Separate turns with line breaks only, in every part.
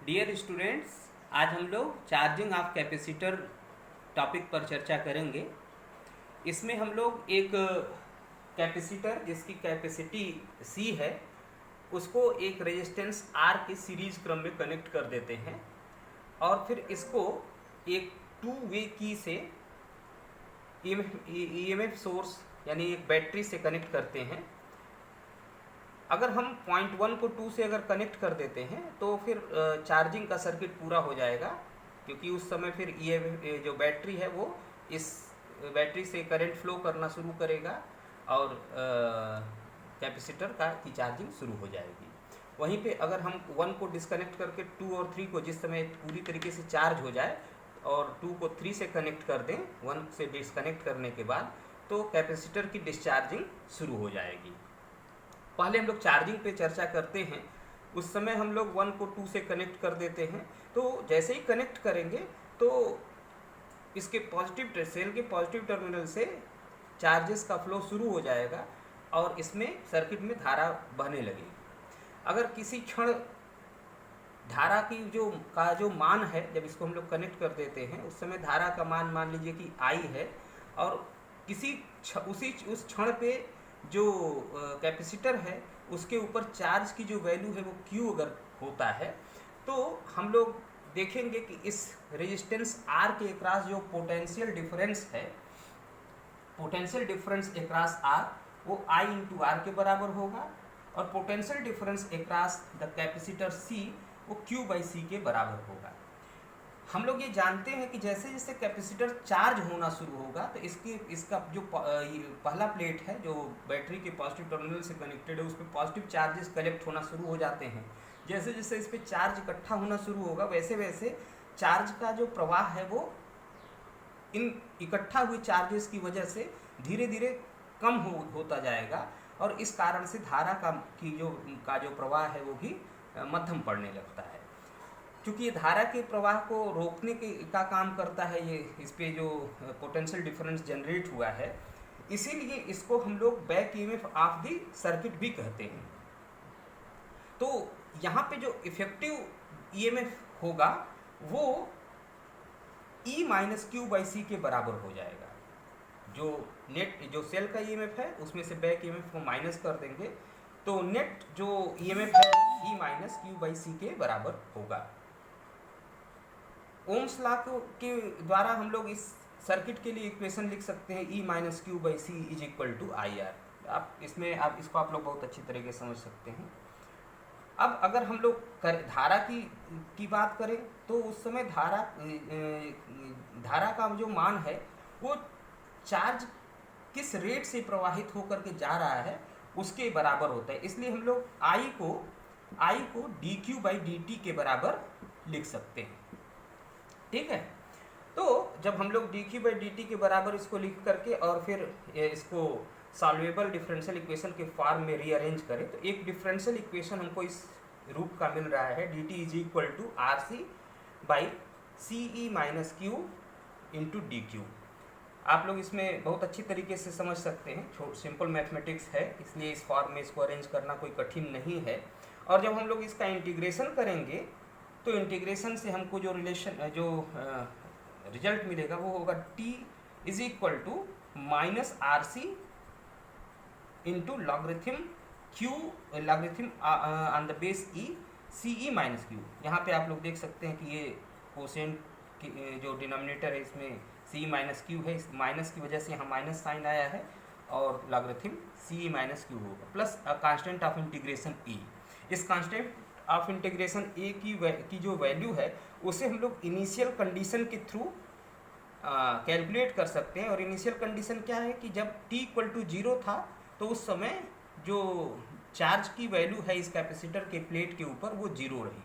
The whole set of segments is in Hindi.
डियर स्टूडेंट्स, आज हम लोग चार्जिंग ऑफ कैपेसिटर टॉपिक पर चर्चा करेंगे। इसमें हम लोग एक कैपेसिटर जिसकी कैपेसिटी C है उसको एक रेजिस्टेंस R के सीरीज क्रम में कनेक्ट कर देते हैं और फिर इसको एक टू वे की से EMF सोर्स यानी एक बैटरी से कनेक्ट करते हैं। अगर हम पॉइंट 1 को 2 से अगर कनेक्ट कर देते हैं तो फिर चार्जिंग का सर्किट पूरा हो जाएगा, क्योंकि उस समय फिर ये जो बैटरी है वो इस बैटरी से करंट फ्लो करना शुरू करेगा और कैपेसिटर की चार्जिंग शुरू हो जाएगी। वहीं पे अगर हम 1 को डिस्कनेक्ट करके 2 और 3 को जिस समय पूरी तरीके से चार्ज हो जाए और 2 को 3 से कनेक्ट कर दें 1 से डिस्कनेक्ट करने के बाद, तो कैपेसिटर की डिस्चार्जिंग शुरू हो जाएगी। पहले हम लोग चार्जिंग पे चर्चा करते हैं। उस समय हम लोग 1 को 2 से कनेक्ट कर देते हैं, तो जैसे ही कनेक्ट करेंगे तो इसके पॉजिटिव सेल के पॉजिटिव टर्मिनल से चार्जेस का फ्लो शुरू हो जाएगा और इसमें सर्किट में धारा बहने लगेगी। अगर किसी क्षण धारा की जो मान है, जब इसको हम लोग कनेक्ट कर देते हैं उस समय धारा का मान लीजिए कि I है और उस क्षण पे जो कैपेसिटर है उसके ऊपर चार्ज की जो वैल्यू है वो Q अगर होता है, तो हम लोग देखेंगे कि इस रेजिस्टेंस R के अक्रॉस जो पोटेंशियल डिफरेंस है, पोटेंशियल डिफरेंस अक्रॉस R वो I इंटू R के बराबर होगा और potential difference across the capacitor C वो Q/C के बराबर होगा। हम लोग ये जानते हैं कि जैसे जैसे कैपेसिटर चार्ज होना शुरू होगा तो इसका जो पहला प्लेट है जो बैटरी के पॉजिटिव टर्मिनल से कनेक्टेड है उस पर पॉजिटिव चार्जेस कलेक्ट होना शुरू हो जाते हैं। जैसे जैसे इस पर चार्ज इकट्ठा होना शुरू होगा वैसे वैसे चार्ज का जो प्रवाह है वो इन इकट्ठा हुए चार्जेस की वजह से धीरे धीरे कम होता जाएगा और इस कारण से धारा का जो प्रवाह है वो भी मध्यम पड़ने लगता है। क्योंकि ये धारा के प्रवाह को रोकने का काम करता है, ये इस पे जो पोटेंशियल डिफरेंस जनरेट हुआ है, इसीलिए इसको हम लोग back EMF of the circuit भी कहते हैं। तो यहाँ पे जो इफेक्टिव ईएमएफ होगा वो E-Q/C के बराबर हो जाएगा। जो सेल का ईएमएफ है उसमें से बैक ईएमएफ को माइनस कर देंगे तो नेट जो ईएमएफ है E-Q/C के बराबर होगा। ओम्स लॉ के द्वारा हम लोग इस सर्किट के लिए इक्वेशन लिख सकते हैं E-Q/C = IR। आप इसको आप लोग बहुत अच्छी तरीके से समझ सकते हैं। अब अगर हम लोग धारा की बात करें तो उस समय धारा का जो मान है वो चार्ज किस रेट से प्रवाहित होकर के जा रहा है उसके बराबर होता है। इसलिए हम लोग I को dQ/dt के बराबर लिख सकते हैं। ठीक है, तो जब हम लोग dQ/dt के बराबर इसको लिख करके और फिर इसको सॉल्वेबल डिफरेंशियल इक्वेशन के फॉर्म में रीअरेंज करें तो एक डिफरेंशियल इक्वेशन हमको इस रूप का मिल रहा है dt = RC/CE-Q × dQ। आप लोग इसमें बहुत अच्छी तरीके से समझ सकते हैं, सिंपल मैथमेटिक्स है इसलिए इस फॉर्म में इसको अरेंज करना कोई कठिन नहीं है। और जब हम लोग इसका इंटीग्रेशन करेंगे तो इंटीग्रेशन से हमको जो रिजल्ट मिलेगा वो होगा T = -RC × logarithm Q logarithm on the base E CE-Q। यहाँ पे आप लोग देख सकते हैं कि ये कोसेंट जो डिनोमिनेटर है इसमें CE-Q है, इस माइनस की वजह से यहाँ माइनस साइन आया है और लॉगरिथम CE-Q होगा plus constant of integration E। इस कांस्टेंट ऑफ इंटीग्रेशन A की जो वैल्यू है उसे हम लोग इनिशियल कंडीशन के थ्रू कैलकुलेट कर सकते हैं। और इनिशियल कंडीशन क्या है कि जब T = 0 था तो उस समय जो चार्ज की वैल्यू है इस कैपेसिटर के प्लेट के ऊपर वो 0 रही।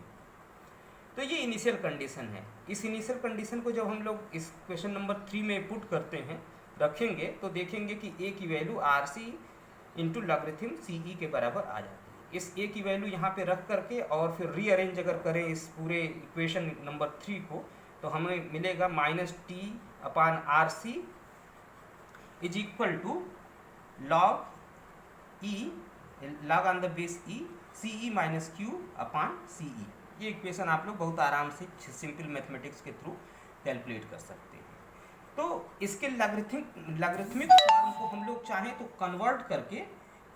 तो ये इनिशियल कंडीशन है। इस इनिशियल कंडीशन को जब हम लोग इस क्वेश्चन नंबर 3 में पुट करते हैं रखेंगे तो देखेंगे कि A की वैल्यू RC × लॉगरिथम CE के बराबर आ जाती है। इस A की वैल्यू यहाँ पे रख करके और फिर रीअरेंज अगर करें इस पूरे इक्वेशन नंबर 3 को तो हमें मिलेगा -T/RC = log on the base E CE-Q/CE। ये इक्वेशन आप लोग बहुत आराम से सिंपल मैथमेटिक्स के थ्रू कैलकुलेट कर सकते हैं। तो इसके लॉगरिथमिक फॉर्म को हम लोग चाहें तो कन्वर्ट करके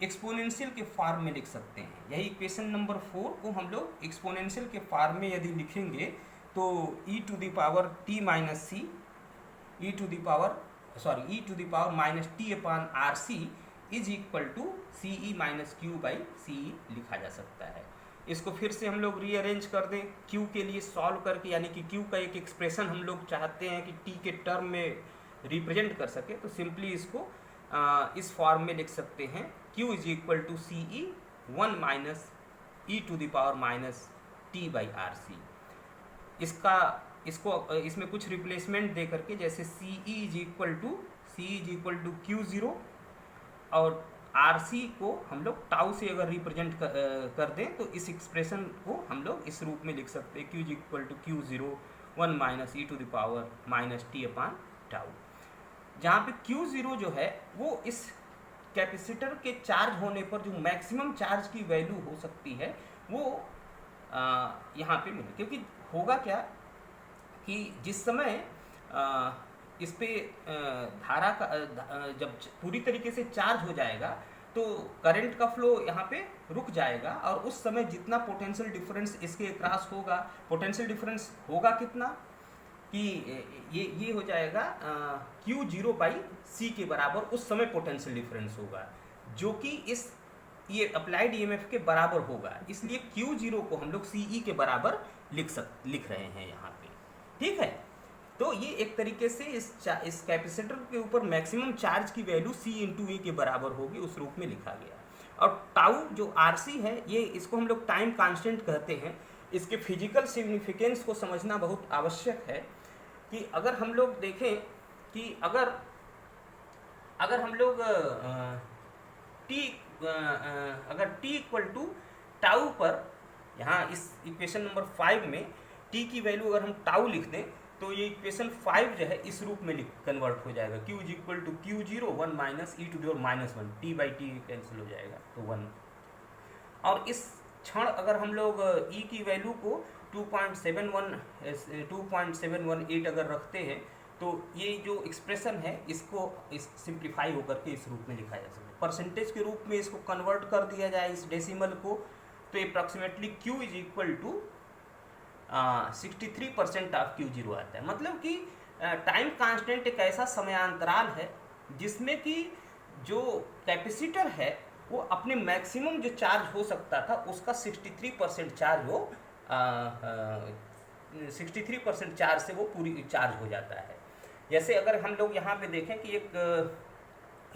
एक्सपोनेंशियल के फॉर्म में लिख सकते हैं। यही इक्वेशन नंबर 4 को हम लोग एक्सपोनेंशियल के फॉर्म में यदि लिखेंगे तो e to the power t minus C e to the power minus T upon R C is equal to C E minus Q by C E लिखा जा सकता है। इसको फिर से हम लोग रीअरेंज कर दें q के लिए सॉल्व करके, यानी कि q का एक एक्सप्रेशन हम लोग चाहते हैं कि t के टर्म में रिप्रेजेंट कर सके, तो सिंपली इसको इस फॉर्म में लिख सकते हैं q is equal to C E 1 minus E to the power minus T by R C. इसमें कुछ रिप्लेसमेंट दे करके, जैसे C E is equal to Q zero और आर सी को हम लोग टाउ से अगर रिप्रेजेंट कर दें तो इस एक्सप्रेशन को हम लोग इस रूप में लिख सकते हैं, Q is equal to Q zero 1 minus E to the power minus T upon tau, जहाँ पे क्यू ज़ीरो जो है वो इस कैपेसिटर के चार्ज होने पर जो मैक्सिमम चार्ज की वैल्यू हो सकती है वो यहाँ पे मिले। क्योंकि होगा क्या कि जिस समय इस पे धारा का जब पूरी तरीके से चार्ज हो जाएगा तो करंट का फ्लो यहाँ पे रुक जाएगा और उस समय जितना पोटेंशियल डिफरेंस इसके क्रॉस होगा, पोटेंशियल डिफरेंस होगा कितना कि ये हो जाएगा क्यू जीरो बाई सी के बराबर उस समय पोटेंशियल डिफरेंस होगा, जो कि ये अप्लाइड ईएमएफ के बराबर होगा। इसलिए क्यू जीरो को हम लोग सी ई के बराबर लिख रहे हैं यहाँ पे, ठीक है। तो ये एक तरीके से इस कैपेसिटर के ऊपर मैक्सिमम चार्ज की वैल्यू C इंटू ई के बराबर होगी, उस रूप में लिखा गया। और टाउ जो RC है, ये इसको हम लोग टाइम कांस्टेंट कहते हैं। इसके फिजिकल सिग्निफिकेंस को समझना बहुत आवश्यक है कि अगर हम लोग देखें कि अगर हम लोग t इक्वल टू टाउ पर, यहाँ इस इक्वेशन नंबर 5 में t की वैल्यू अगर हम टाउ लिख दें तो ये इक्वेशन 5 जो है इस रूप में कन्वर्ट हो जाएगा, q is equal to Q zero 1 minus E to the power minus 1, t by t cancel हो जाएगा तो 1। और इस क्षण अगर हम लोग e की वैल्यू को 2.718 अगर रखते हैं तो ये जो एक्सप्रेशन है इसको सिंप्लीफाई होकर के इस रूप में लिखा जा सकता है। परसेंटेज के रूप में इसको कन्वर्ट कर दिया जाए इस डेसिमल को तो approximately q is equal to 63% of Q zero आता है। मतलब कि टाइम कांस्टेंट एक ऐसा समयांतराल है जिसमें कि जो कैपेसिटर है वो अपने मैक्सिमम जो चार्ज हो सकता था उसका 63% चार्ज वो 63% चार्ज से वो पूरी चार्ज हो जाता है। जैसे अगर हम लोग यहाँ पे देखें कि एक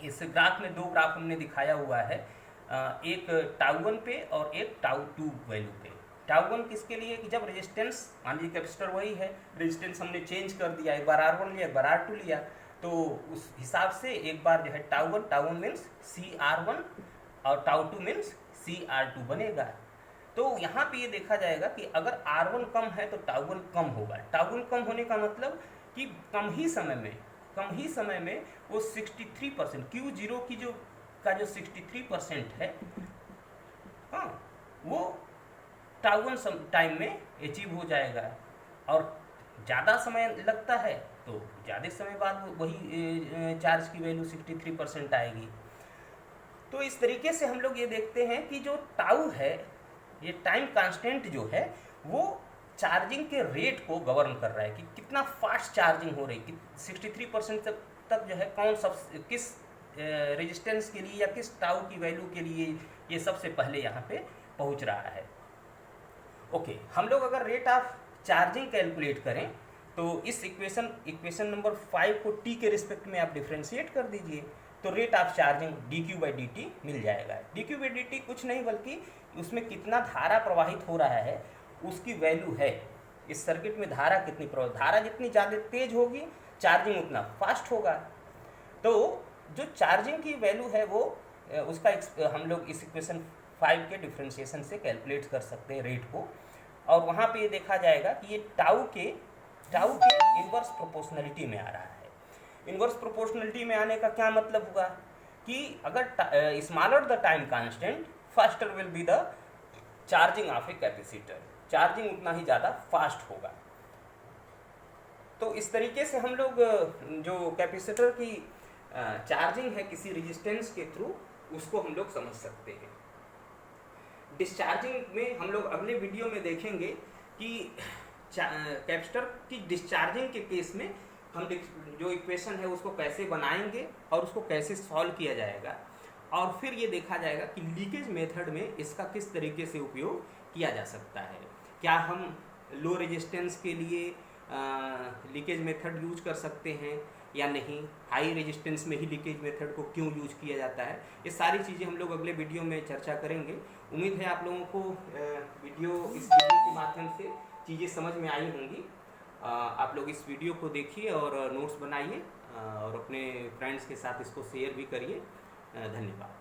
इस ग्राफ में दो ग्राफ हमने दिखाया हुआ है, एक टाउ 1 पे और एक टाउ 2 वैल्यू पे। टाउ 1 किसके लिए कि जब रेजिस्टेंस, मान लीजिए कैपेसिटर वही है, रेजिस्टेंस हमने चेंज कर दिया, एक बार R1 लिया एक बार R2 लिया, तो उस हिसाब से एक बार जो है टाउ 1 मीन्स CR1 और टाउ 2 मीन्स CR2 बनेगा। तो यहाँ पे ये देखा जाएगा कि अगर R1 कम है तो टाउ 1 कम होगा। टाउ 1 कम होने का मतलब कि कम ही समय में वो 63% क्यू जीरो की जो 63% है, हाँ, वो टाउ 1 टाइम में अचीव हो जाएगा। और ज़्यादा समय लगता है तो ज़्यादा समय बाद वही चार्ज की वैल्यू 63% आएगी। तो इस तरीके से हम लोग ये देखते हैं कि जो टाउ है, ये टाइम कांस्टेंट जो है वो चार्जिंग के रेट को गवर्न कर रहा है कि कितना फास्ट चार्जिंग हो रही, कि 63% तक जो है किस रेजिस्टेंस के लिए या किस टाउ की वैल्यू के लिए ये सबसे पहले यहाँ पे पहुँच रहा है। ओके, हम लोग अगर रेट ऑफ चार्जिंग कैलकुलेट करें तो इस इक्वेशन नंबर 5 को t के रिस्पेक्ट में आप डिफ्रेंशिएट कर दीजिए तो rate of charging dq by dt मिल जाएगा। dq बाई dt कुछ नहीं बल्कि उसमें कितना धारा प्रवाहित हो रहा है उसकी वैल्यू है। इस सर्किट में धारा कितनी प्रवाहित, धारा जितनी ज़्यादा तेज होगी चार्जिंग उतना फास्ट होगा। तो जो चार्जिंग की वैल्यू है वो उसका हम लोग इस इक्वेशन 5 के डिफ्रेंशिएशन से कैलकुलेट कर सकते हैं रेट को। और वहाँ पे ये देखा जाएगा कि ये टाउ के इन्वर्स प्रोपोर्शनलिटी में आ रहा है। इन्वर्स प्रोपोर्शनलिटी में आने का क्या मतलब हुआ कि अगर smaller the time constant faster will be the charging of a capacitor. Charging उतना ही ज़्यादा फास्ट होगा। तो इस तरीके से हम लोग जो कैपेसिटर की चार्जिंग है किसी रेजिस्टेंस के थ्रू, उसको हम लोग समझ सकते हैं। डिस्चार्जिंग में हम लोग अगले वीडियो में देखेंगे कि कैपेसिटर की डिस्चार्जिंग के केस में हम जो इक्वेशन है उसको कैसे बनाएंगे और उसको कैसे सॉल्व किया जाएगा, और फिर ये देखा जाएगा कि लीकेज मेथड में इसका किस तरीके से उपयोग किया जा सकता है। क्या हम लो रेजिस्टेंस के लिए लीकेज मेथड यूज कर सकते हैं या नहीं, हाई रेजिस्टेंस में ही लीकेज मेथड को क्यों यूज किया जाता है, ये सारी चीज़ें हम लोग अगले वीडियो में चर्चा करेंगे। उम्मीद है आप लोगों को इस वीडियो के माध्यम से चीज़ें समझ में आई होंगी। आप लोग इस वीडियो को देखिए और नोट्स बनाइए और अपने फ्रेंड्स के साथ इसको शेयर भी करिए। धन्यवाद।